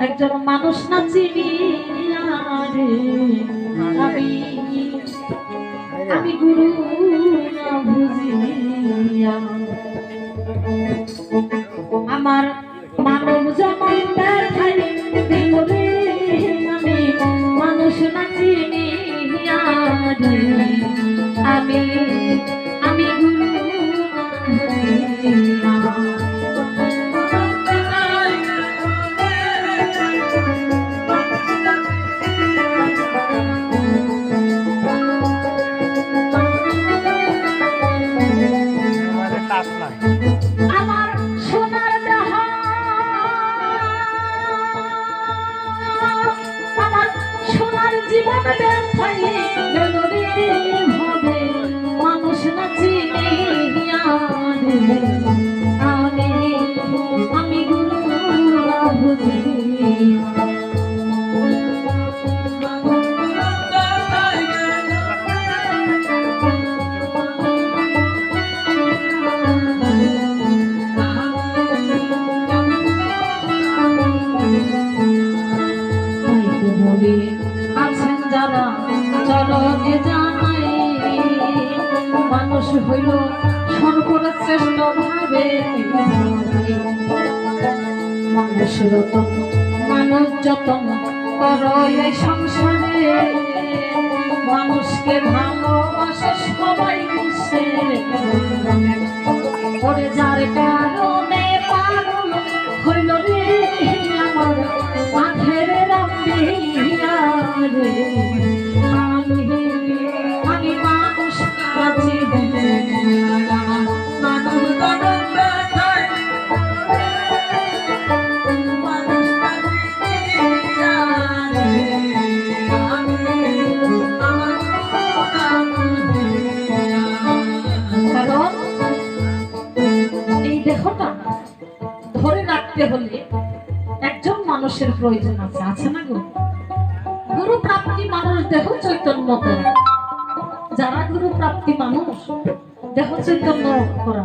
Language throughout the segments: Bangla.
একজন মানুষ না চিনি আমি গুরু না বুঝিয়া আমার মানব জন্ম দেখাই দিল রে আমি মানুষ না চিনি আমি আমি গুরু আমার সোনার দেহ আমার সোনার জীবন ব্যথাই হবে মানুষ না চিনি আমি গুরু বুঝি আছেন যারা চরণে জানাই মানুষ হইল সর্বশ্রেষ্ঠ ভাবে মানুষ রতন মানব যতন করো এই সংসারে মানুষকে ভালোবাসে সবাই বুঝে ওরে যার কারণে পাগল হইল রে আমার মাঠের রামবিয়া রে আমি মানুষ কাছে মানব ধরে রাখতে হলে একজন মানুষের প্রয়োজন আছে আছে না গো গুরু প্রাপ্তি মানুষ দেহ চৈতন্য যারা গুরু প্রাপ্তি মানুষ দেহ চৈতন্য করা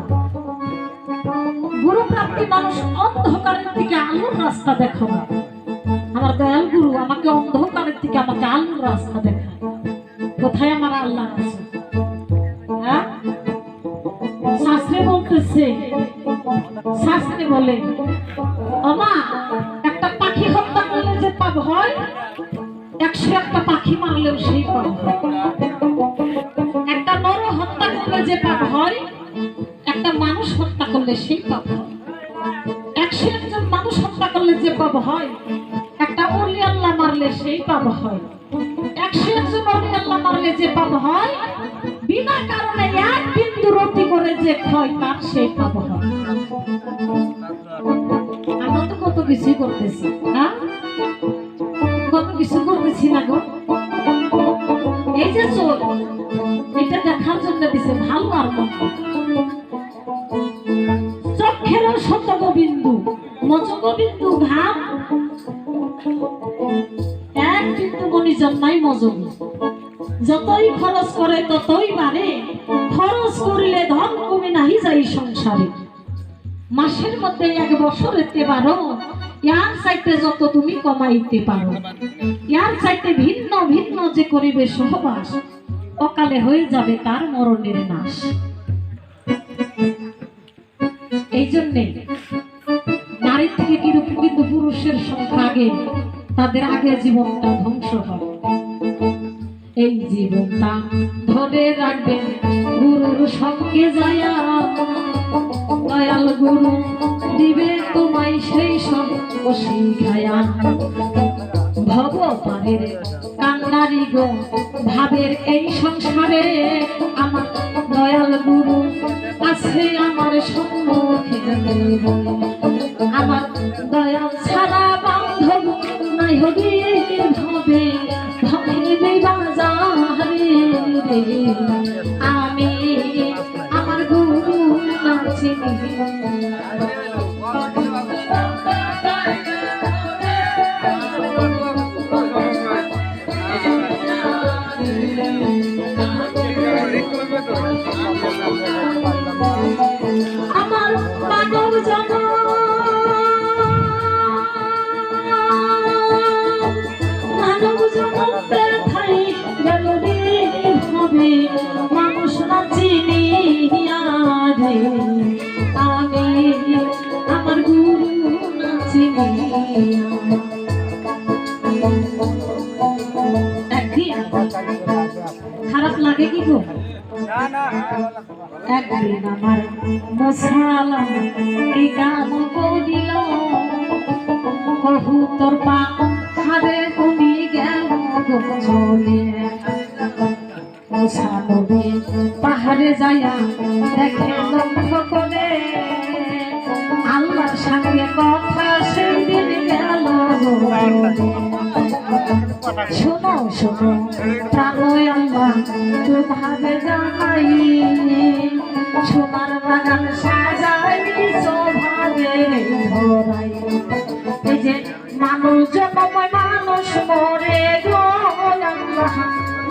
গুরু প্রাপ্তি মানুষ অন্ধকারের দিকে আলোর রাস্তা দেখো না আমার দয়াল গুরু আমাকে অন্ধকারের দিকে আমাকে আলোর রাস্তা দেখায় কোথায় আমার আল্লাহ আছে হ্যাঁ শাস্ত্রে বলতেছে শাস্ত্রে বলে আমা একটা পাখি হত্যা করলে যে পাপ হয় 101টা পাখি মারলেও সেই পাপ হয় একটা নর হত্যা করলে যে পাপ হয় একটা মানুষ হত্যা করলে সেই পাপ হয় 101 জন মানুষ হত্যা করলে যে পাপ হয় একটা ওলি আল্লাহ মারলে সেই পাপ হয় 101 জন ওলি আল্লাহ মারলে যে পাপ হয় বিনা কারণে এক বিন্দু রতি করে যে ক্ষয় তার সেই পাপ হয় আমরা তো কত কিছু করতেছি হ্যাঁ কত কিছু করতেছি না গো এই যে চোর এটা দেখার জন্য দিছে ভালো আর চক্ষের শতবিন্দু মজগবিন্দু ঘাম এক বিন্দু মনি জন্মাই মজগি যতই খরচ করে ততই বাড়ে খরচ করিলে ধন কমে নাহি যাই সংসারে মাসের মধ্যে 1 বছর হতে পারো ইয়ার চাইতে যত তুমি কমাইতে পারো ইয়ার চাইতে ভিন্ন ভিন্ন যে করিবে সহবাস অকালে হয়ে যাবে তার মরণের নাশ এই জন্যে নারী থেকে কিন্তু পুরুষের সংখ্যা আগে তাদের আগে জীবনটা ধ্বংস হয় এই জীবনটা ধরে রাখবেন গুরুর সঙ্গে যায়া দয়াল গুরু দিবে তোমায় সেই সব শিখায়া ভব পারের কান্নারি গো ভাবের এই সংসারে আমার দয়াল গুরু আছে আমার সম্মুখে আমার দয়াল ছাড়া বান্ধব নাই হবে ভাবে ভাবে বাজারে আমি আমার গুরু নাচি আমার মানব জন্ম একদিন খারাপ লাগে কি গো? একদিন আমার মশালা এই গান করিল কহু তোর পা হারে তুমি গেল চলে মশানবী পাহাড়ে যাইয়া দেখে লক্ষ্য করে আল্লাহর সঙ্গে কথা সেদিন গেল। শোনো শোনো প্রাণয় আল্লাহ তোমাকে জানাই সোনার বাগান সাজাই সৌভাগে ধরাই। এই যে মানুষ জন্মময় মানুষ মরে গো আল্লাহ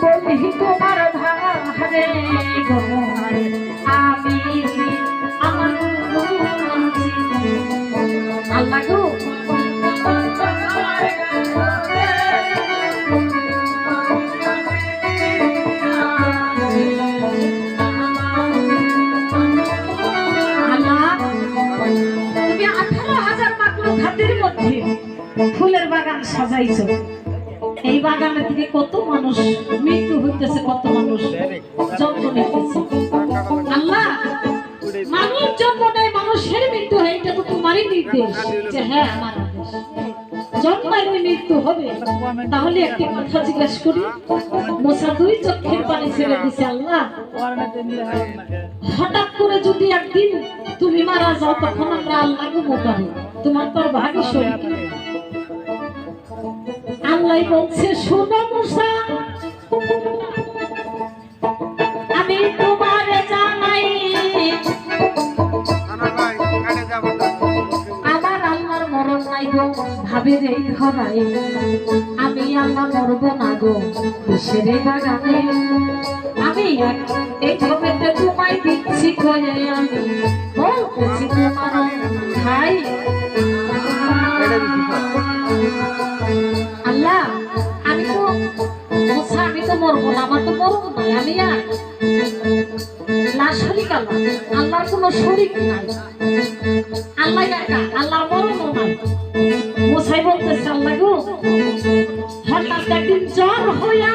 বলি তোমার ধারে গো আমি আমার আল্লাহ গো ফুলের বাগান সাজাইছো, এই বাগানের থেকে কত মানুষ মৃত্যু হইতেছে, কত মানুষ জন্ম নিতেছে। আল্লাহ মানুষ জন্ম নেয়, মানুষের মৃত্যু হয়, এটা তো তোমারই নির্দেশ যে হ্যাঁ আমার আদেশ জন্মাইলে মৃত্যু হবে। তাহলে একটি কথা জিজ্ঞেস করি, মুসা দুই চোখের পানি ছেড়ে দিছে। আল্লাহ হঠাৎ করে যদি একদিন তুমি মারা যাও তখন আমরা আল্লাহ গো পারি, তোমার তো ভাগ্যশালী। আল্লাহ বলছে শোনো মুসা আমি তোমারে জানাই আমার আল্লাহর মরণ নাই গো ভাবের এই ঘরাই, আমি আল্লাহ মরব না গো বিশ্বের বাগানে, আমি এই ছবিতে তোমায় দিচ্ছি করে আমি বলতেছি তোমার ভাই। আল্লাহ আমি তো মুসা আমি তো মরবো না, আমার তো মরবো নাই, আমি আর লা শরীক আল্লাহ, আল্লাহর কোনো শরীক নাই, আল্লাহ একা, আল্লাহর মরণও নাই। মুসাই বলতেছে আল্লাহ গো হঠাৎ একদিন জ্বর হইয়া